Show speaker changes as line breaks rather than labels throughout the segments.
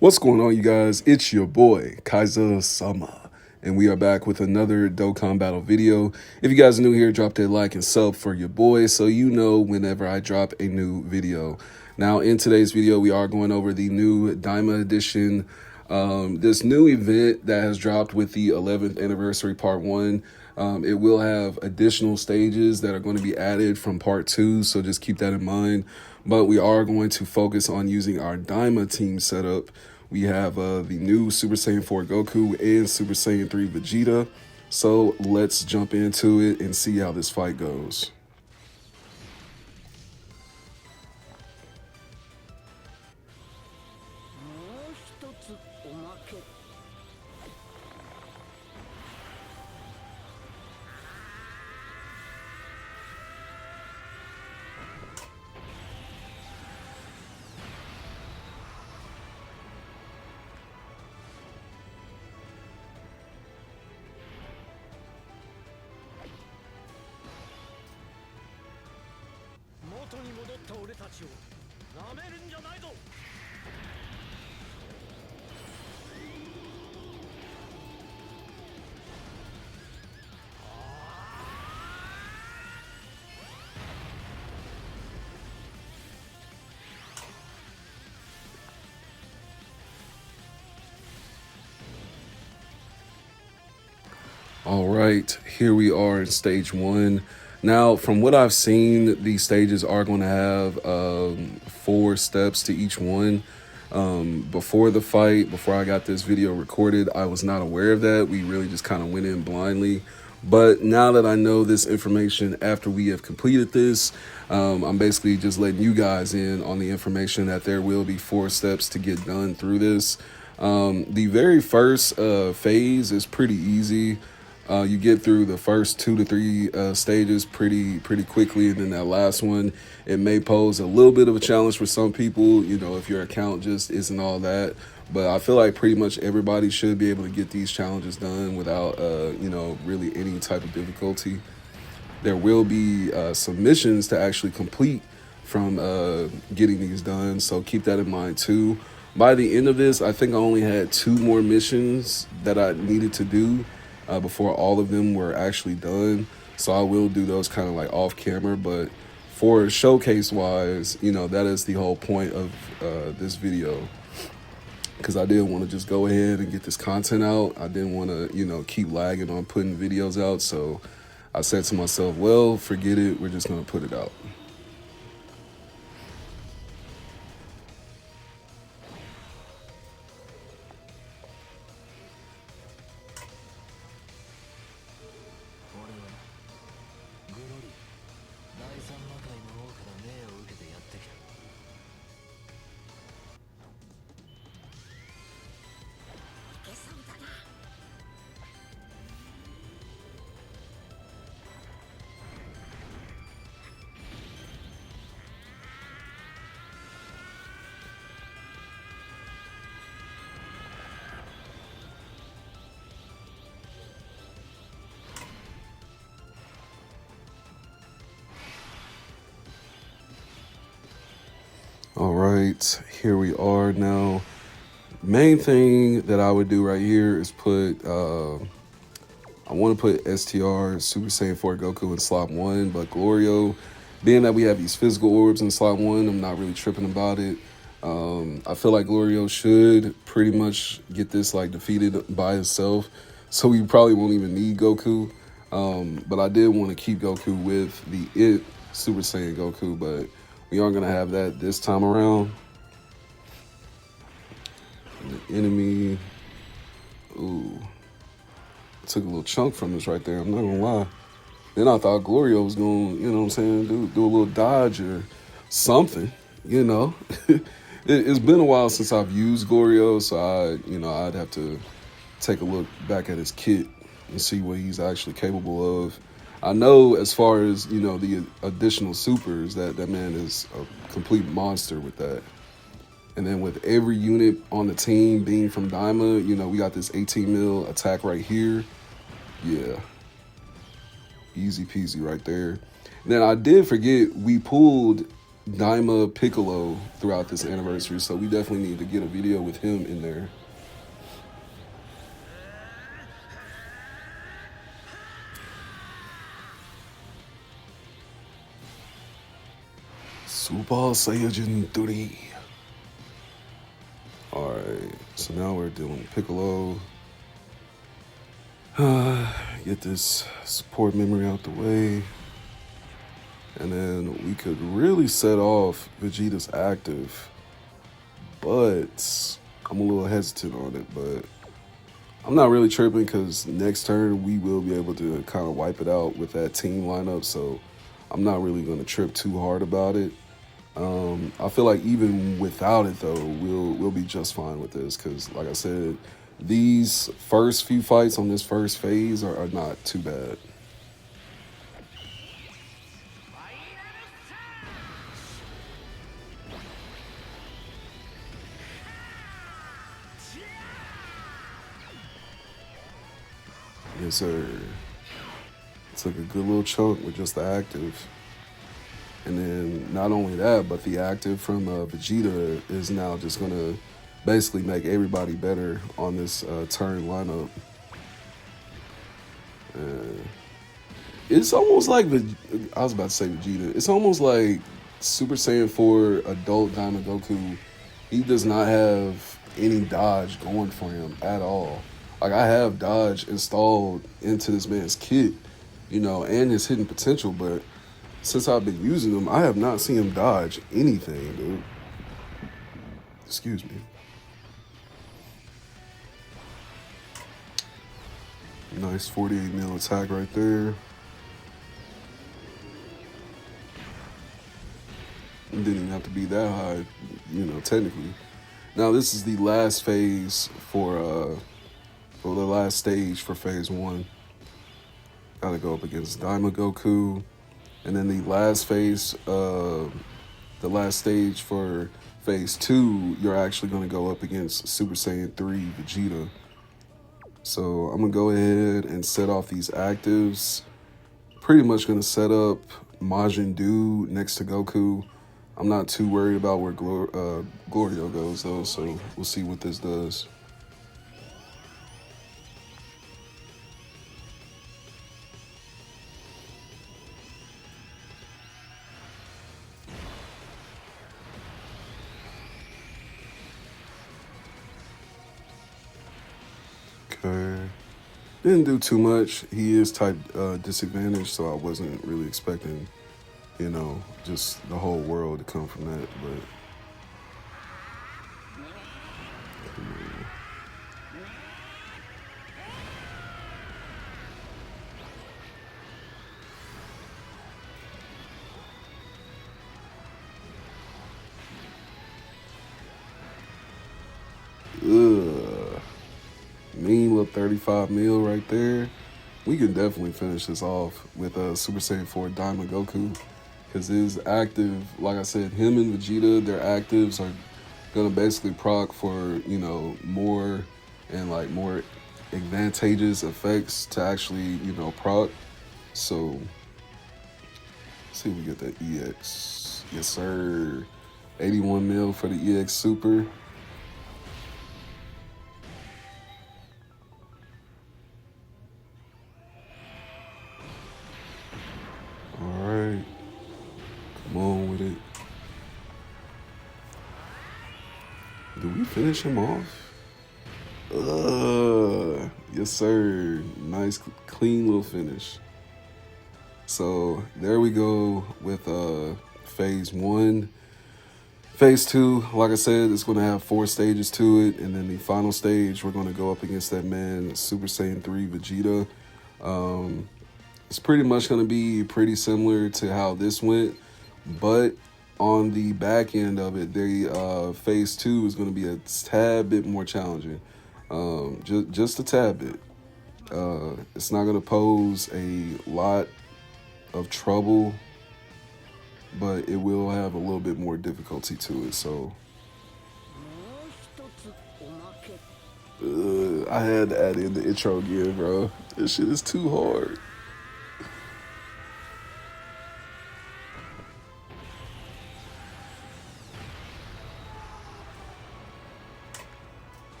What's going on, you guys? It's your boy, Kaiza-Sama, and we are back with another Dokkan Battle video. If you guys are new here, drop that like and sub for your boy so you know whenever I drop a new video. Now, in today's video, we are going over the new Daima edition, this new event that has dropped with the 11th anniversary part 1. It will have additional stages that are going to be added from part 2, so just keep that in mind. But we are going to focus on using our Daima team setup. We have the new Super Saiyan 4 Goku and Super Saiyan 3 Vegeta. So let's jump into it and see how this fight goes. All right, here we are in stage 1. Now, from what I've seen, these stages are going to have 4 steps to each one. Before the fight, before I got this video recorded, I was not aware of that. We really just kind of went in blindly. But now that I know this information after we have completed this, I'm basically just letting you guys in on the information that there will be 4 steps to get done through this. The very first phase is pretty easy. You get through the first 2 to 3 stages pretty quickly, and then that last one, it may pose a little bit of a challenge for some people, you know, if your account just isn't all that. But I feel like pretty much everybody should be able to get these challenges done without, you know, really any type of difficulty. There will be some missions to actually complete from getting these done, so keep that in mind too. By the end of this, I think I only had 2 more missions that I needed to do before all of them were actually done. So I will do those kind of like off camera, but for showcase wise, you know, that is the whole point of this video, because I didn't want to just go ahead and get this content out. I didn't want to, you know, keep lagging on putting videos out. So I said to myself, well, forget it. We're just going to put it out. All right, here we are now. Main thing that I would do right here is put, I want to put STR, Super Saiyan 4 Goku in slot 1, but Glorio, being that we have these physical orbs in slot 1, I'm not really tripping about it. I feel like Glorio should pretty much get this like defeated by himself, so we probably won't even need Goku. But I did want to keep Goku with the Super Saiyan Goku, but we aren't going to have that this time around. And the enemy, ooh, took a little chunk from this right there, I'm not going to lie. Then I thought Glorio was going to, you know what I'm saying, do a little dodge or something, you know. It's been a while since I've used Glorio, so I'd have to take a look back at his kit and see what he's actually capable of. I know as far as, you know, the additional supers, that man is a complete monster with that. And then with every unit on the team being from Daima, you know, we got this 18 mil attack right here. Yeah. Easy peasy right there. And then I did forget, we pulled Daima Piccolo throughout this anniversary, so we definitely need to get a video with him in there. Super Saiyajin 3. Alright, so now we're dealing with Piccolo. Get this support memory out the way. And then we could really set off Vegeta's active. But I'm a little hesitant on it, but I'm not really tripping because next turn we will be able to kind of wipe it out with that team lineup. So I'm not really going to trip too hard about it. I feel like even without it though, we'll be just fine with this because, like I said, these first few fights on this first phase are not too bad. Yes, sir. Took a good little chunk with just the active. And then not only that, but the active from Vegeta is now just going to basically make everybody better on this turn lineup. It's almost like, I was about to say Vegeta, it's almost like Super Saiyan 4 adult Daima Goku. He does not have any dodge going for him at all. Like, I have dodge installed into this man's kit, you know, and his hidden potential, but since I've been using him, I have not seen him dodge anything, dude. Excuse me. Nice 48 mil attack right there. It didn't even have to be that high, you know, technically. Now, this is the last phase for the last stage for phase 1. Gotta go up against Daima Goku. And then the last phase, the last stage for phase 2, you're actually going to go up against Super Saiyan 3 Vegeta. So I'm going to go ahead and set off these actives. Pretty much going to set up Majin Buu next to Goku. I'm not too worried about where Glorio goes, though, so we'll see what this does. Okay. Didn't do too much. He is type disadvantaged, so I wasn't really expecting, you know, just the whole world to come from that, but mean little 35 mil right there. We can definitely finish this off with Super Saiyan 4 Daima Goku. Because his active, like I said, him and Vegeta, their actives are going to basically proc for, you know, more and like more advantageous effects to actually, you know, proc. So, let's see if we get that EX. Yes, sir. 81 mil for the EX Super. Alright. Come on with it. Do we finish him off? Yes, sir. Nice, clean little finish. So there we go with phase 1. Phase 2, like I said, it's going to have 4 stages to it. And then the final stage, we're going to go up against that man, Super Saiyan 3 Vegeta. It's pretty much going to be pretty similar to how this went. But on the back end of it, phase 2 is going to be a tad bit more challenging. Just a tad bit. It's not going to pose a lot of trouble, but it will have a little bit more difficulty to it. So I had to add in the intro again, bro. This shit is too hard.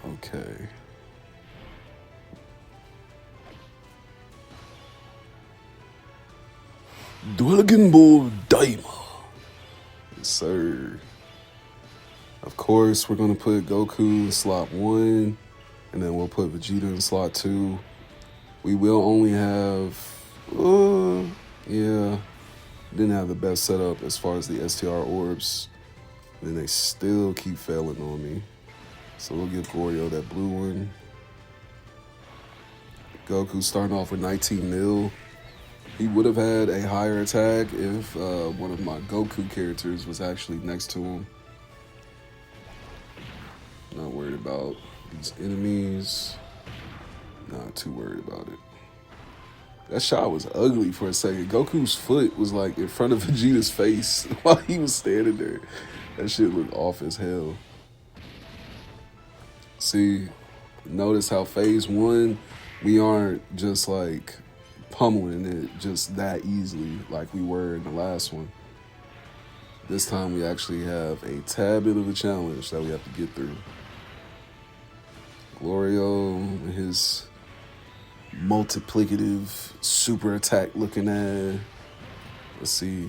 Okay. Dragon Ball Daima. Yes, sir. Of course, we're going to put Goku in slot 1, and then we'll put Vegeta in slot 2. We will only have, yeah, didn't have the best setup as far as the STR orbs. And they still keep failing on me. So we'll give Goryo that blue one. Goku starting off with 19 mil. He would have had a higher attack if one of my Goku characters was actually next to him. Not worried about these enemies. Not too worried about it. That shot was ugly for a second. Goku's foot was like in front of Vegeta's face while he was standing there. That shit looked off as hell. See, notice how phase 1, we aren't just like pummeling it just that easily like we were in the last one. This time we actually have a tad bit of a challenge that we have to get through. Glorio and his multiplicative super attack looking at. Let's see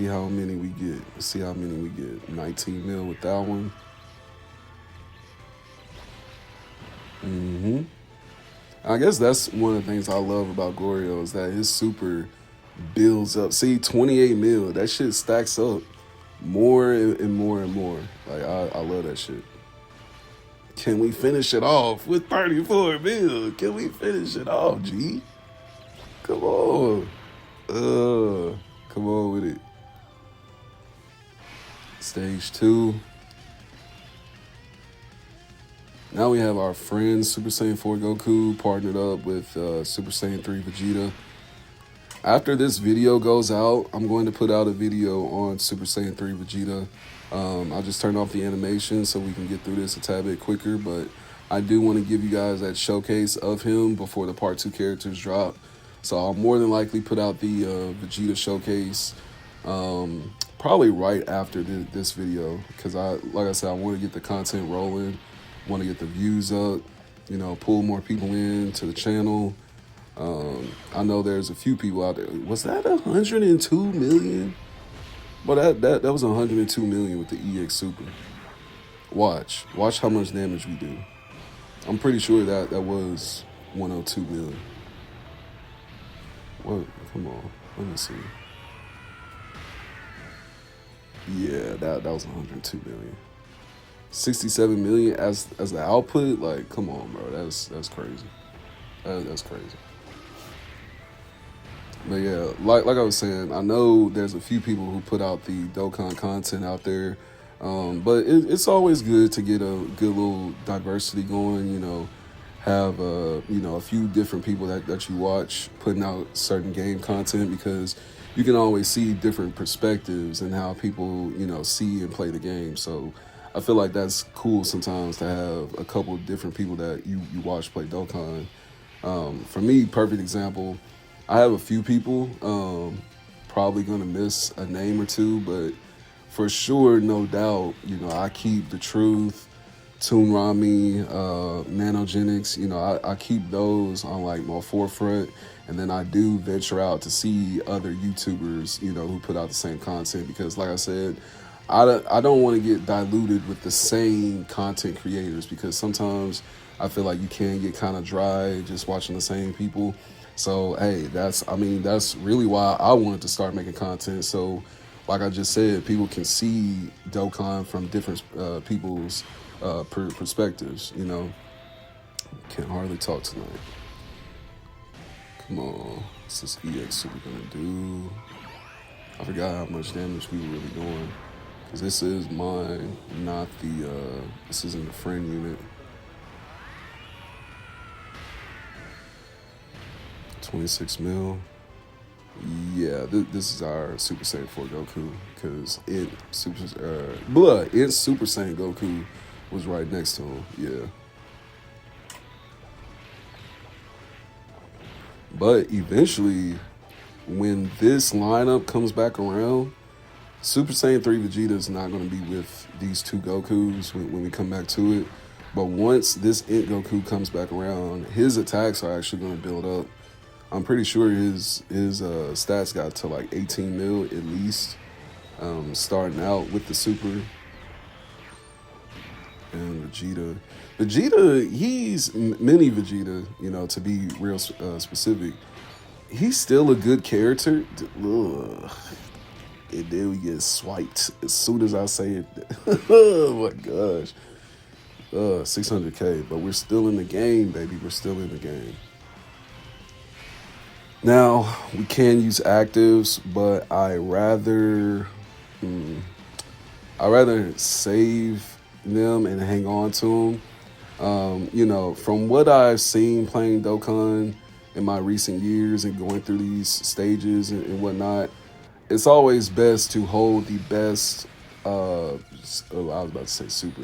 how many we get. Let's see how many we get. 19 mil with that one. I guess that's one of the things I love about Goryo is that his super builds up. See, 28 mil, that shit stacks up more and more and more. Like, I love that shit. Can we finish it off with 34 mil? Can we finish it off, G? Come on. Come on with it. Stage 2. Now we have our friend Super Saiyan 4 Goku partnered up with Super Saiyan 3 Vegeta. After this video goes out, I'm going to put out a video on Super Saiyan 3 Vegeta. I'll just turn off the animation so we can get through this a tad bit quicker, but I do want to give you guys that showcase of him before the part 2 characters drop. So I'll more than likely put out the Vegeta showcase probably right after this video, because like I said, I want to get the content rolling, want to get the views up, you know, pull more people in to the channel. I know there's a few people out there. Was that 102 million? But that was 102 million with the EX Super. Watch how much damage we do. I'm pretty sure that was 102 million. What? Come on, let me see. Yeah, that was 102 million. 67 million as the output. Like, come on, bro. That's crazy. That's crazy. But yeah, like I was saying, I know there's a few people who put out the Dokkan content out there, but it's always good to get a good little diversity going. You know, have you know, a few different people that you watch putting out certain game content, because you can always see different perspectives and how people, you know, see and play the game. So I feel like that's cool sometimes to have a couple of different people that you watch play Dokkan. For me, perfect example, I have a few people, probably gonna miss a name or two, but for sure, no doubt, you know, I keep The Truth, Toon Rami, Nanogenics, you know, I keep those on like my forefront, and then I do venture out to see other YouTubers, you know, who put out the same content, because like I said, I don't want to get diluted with the same content creators, because sometimes I feel like you can get kind of dry just watching the same people. So, hey, that's really why I wanted to start making content. So, like I just said, people can see Dokkan from different people's perspectives, you know. Can't hardly talk tonight. Come on. What's this EX Super gonna do? I forgot how much damage we were really doing. Because this is mine, not the, this isn't the friend unit. 26 mil. Yeah, this is our Super Saiyan 4 Goku, because Super Saiyan Goku was right next to him. Yeah. But eventually, when this lineup comes back around, Super Saiyan 3 Vegeta is not going to be with these two Gokus when we come back to it. But once this Int Goku comes back around, his attacks are actually going to build up. I'm pretty sure his stats got to like 18 mil at least, starting out with the super. And Vegeta, he's mini Vegeta, you know, to be real specific. He's still a good character. Ugh. And then we get swiped as soon as I say it. Oh my gosh. 600K, but we're still in the game, baby. We're still in the game. Now, we can use actives, but I rather save them and hang on to them. You know, from what I've seen playing Dokkan in my recent years and going through these stages and whatnot, it's always best to hold the best, I was about to say super.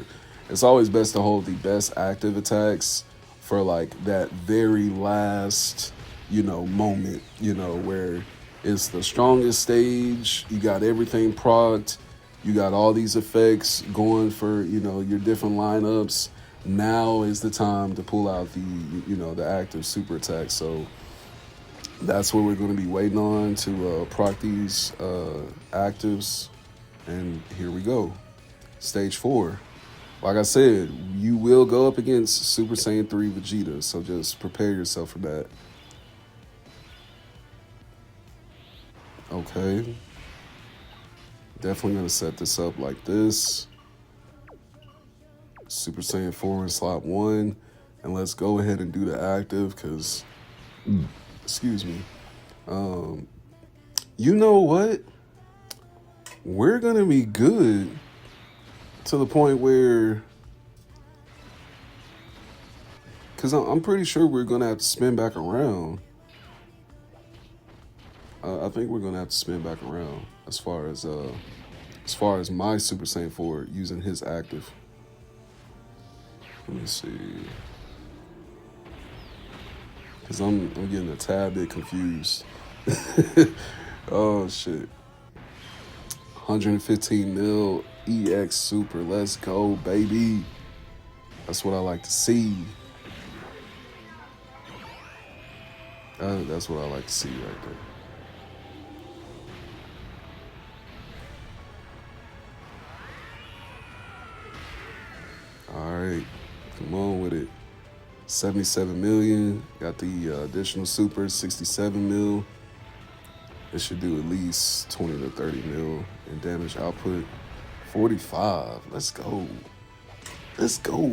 It's always best to hold the best active attacks for like that very last, you know, moment, you know, where it's the strongest stage, you got everything procced, you got all these effects going for, you know, your different lineups. Now is the time to pull out the, you know, the active super attack. So that's what we're going to be waiting on to proc these actives. And here we go. Stage 4. Like I said, you will go up against Super Saiyan 3 Vegeta, so just prepare yourself for that. Okay. Definitely going to set this up like this. Super Saiyan 4 in slot 1. And let's go ahead and do the active because, excuse me. You know what? We're going to be good to the point where, because I'm pretty sure we're going to have to spin back around. I think we're going to have to spin back around as far as my Super Saiyan 4 using his active. Let me see. Because I'm getting a tad bit confused. Oh, shit. 115 mil EX Super. Let's go, baby. That's what I like to see. That's what I like to see right there. All right, come on with it. 77 million. Got the additional super, 67 mil. It should do at least 20 to 30 mil in damage output. 45. Let's go. Let's go.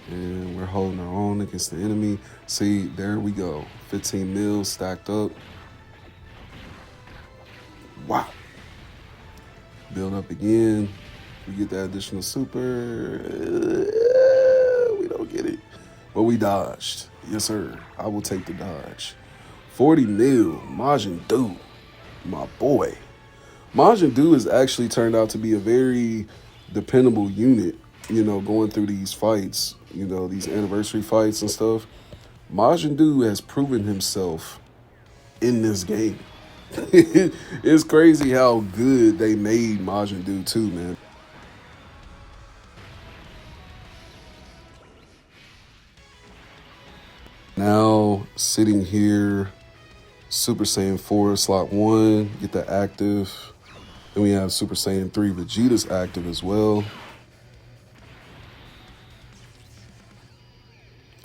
And we're holding our own against the enemy. See, there we go. 15 mil stacked up. Wow. Build up again. We get that additional super. We don't get it. But we dodged. Yes, sir. I will take the dodge. 40 mil. Majin Doo. My boy. Majin Doo has actually turned out to be a very dependable unit, you know, going through these fights, you know, these anniversary fights and stuff. Majin Doo has proven himself in this game. It's crazy how good they made Majin Doo too, man. Now, sitting here, Super Saiyan 4 slot 1, get the active. Then we have Super Saiyan 3 Vegeta's active as well.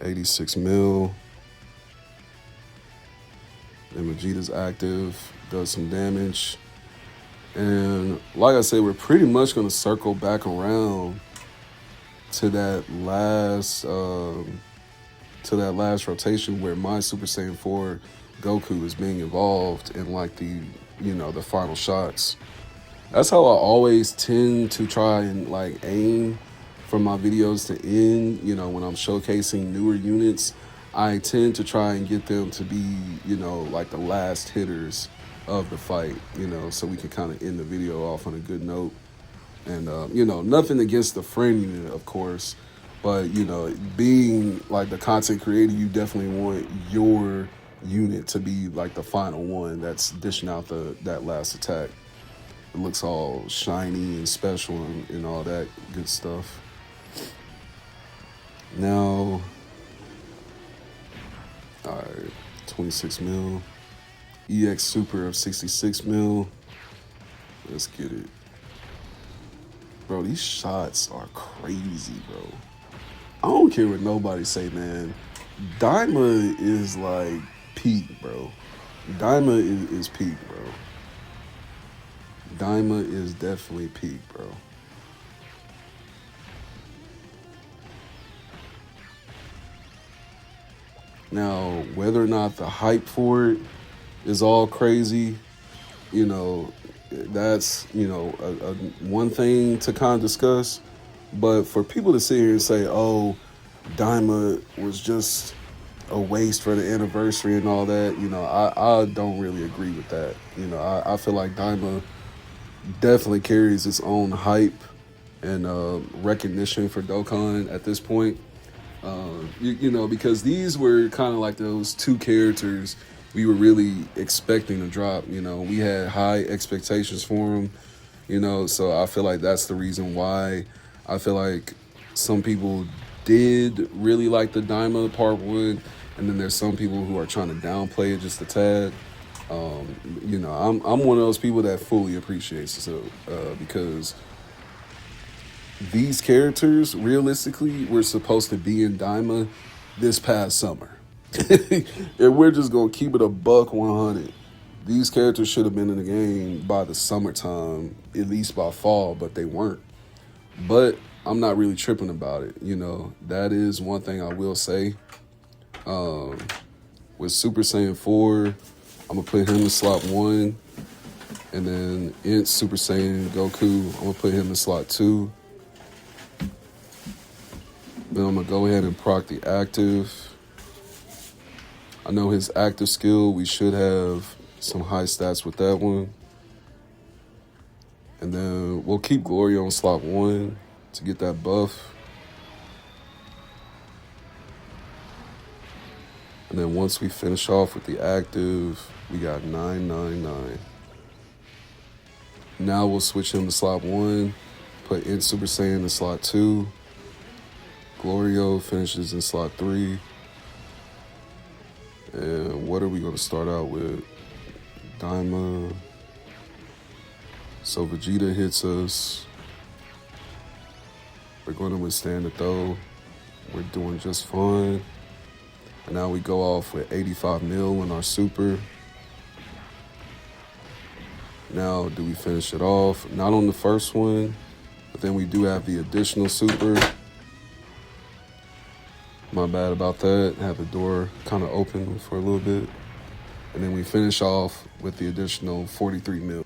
86 mil. Then Vegeta's active, does some damage. And like I said, we're pretty much going to circle back around to that last rotation where my Super Saiyan 4 Goku is being involved in like the, you know, the final shots. That's how I always tend to try and like aim for my videos to end. You know, when I'm showcasing newer units, I tend to try and get them to be, you know, like the last hitters of the fight, you know, so we can kind of end the video off on a good note. And, you know, nothing against the friend unit, of course, but, you know, being like the content creator, you definitely want your unit to be like the final one that's dishing out that last attack. it looks all shiny and special and all that good stuff. Now, all right, 26 mil. EX Super of 66 mil. Let's get it. Bro, these shots are crazy, bro. I don't care what nobody say, man. Daima is like peak, bro. Daima is peak, bro. Daima is definitely peak, bro. Now, whether or not the hype for it is all crazy, you know, that's, you know, a one thing to kind of discuss. But for people to sit here and say, oh, Daima was just a waste for the anniversary and all that, you know, I don't really agree with that. You know, I feel like Daima definitely carries its own hype and recognition for Dokkan at this point. You know, because these were kind of like those two characters we were really expecting to drop. You know, we had high expectations for them, you know, so I feel like that's the reason why I feel like some people did really like the Daima Part 1, and then there's some people who are trying to downplay it just a tad. You know, I'm one of those people that fully appreciates it, because these characters realistically were supposed to be in Daima this past summer. And we're just gonna keep it a buck 100. These characters should have been in the game by the summertime, at least by fall, but they weren't. But I'm not really tripping about it. You know, that is one thing I will say. With Super Saiyan 4, I'm gonna put him in slot 1. And then in Super Saiyan Goku, I'm gonna put him in slot 2. Then I'm gonna go ahead and proc the active. I know his active skill, we should have some high stats with that one. And then we'll keep Glory on slot 1 to get that buff. And then once we finish off with the active, we got 999. Now we'll switch him to slot 1, put in Super Saiyan in slot 2. Glorio finishes in slot 3. And what are we going to start out with? Daima. So Vegeta hits us. We're going to withstand the throw. We're doing just fine. And now we go off with 85 mil in our super. Now, do we finish it off? Not on the first one, but then we do have the additional super. My bad about that. Have the door kind of open for a little bit. And then we finish off with the additional 43 mil.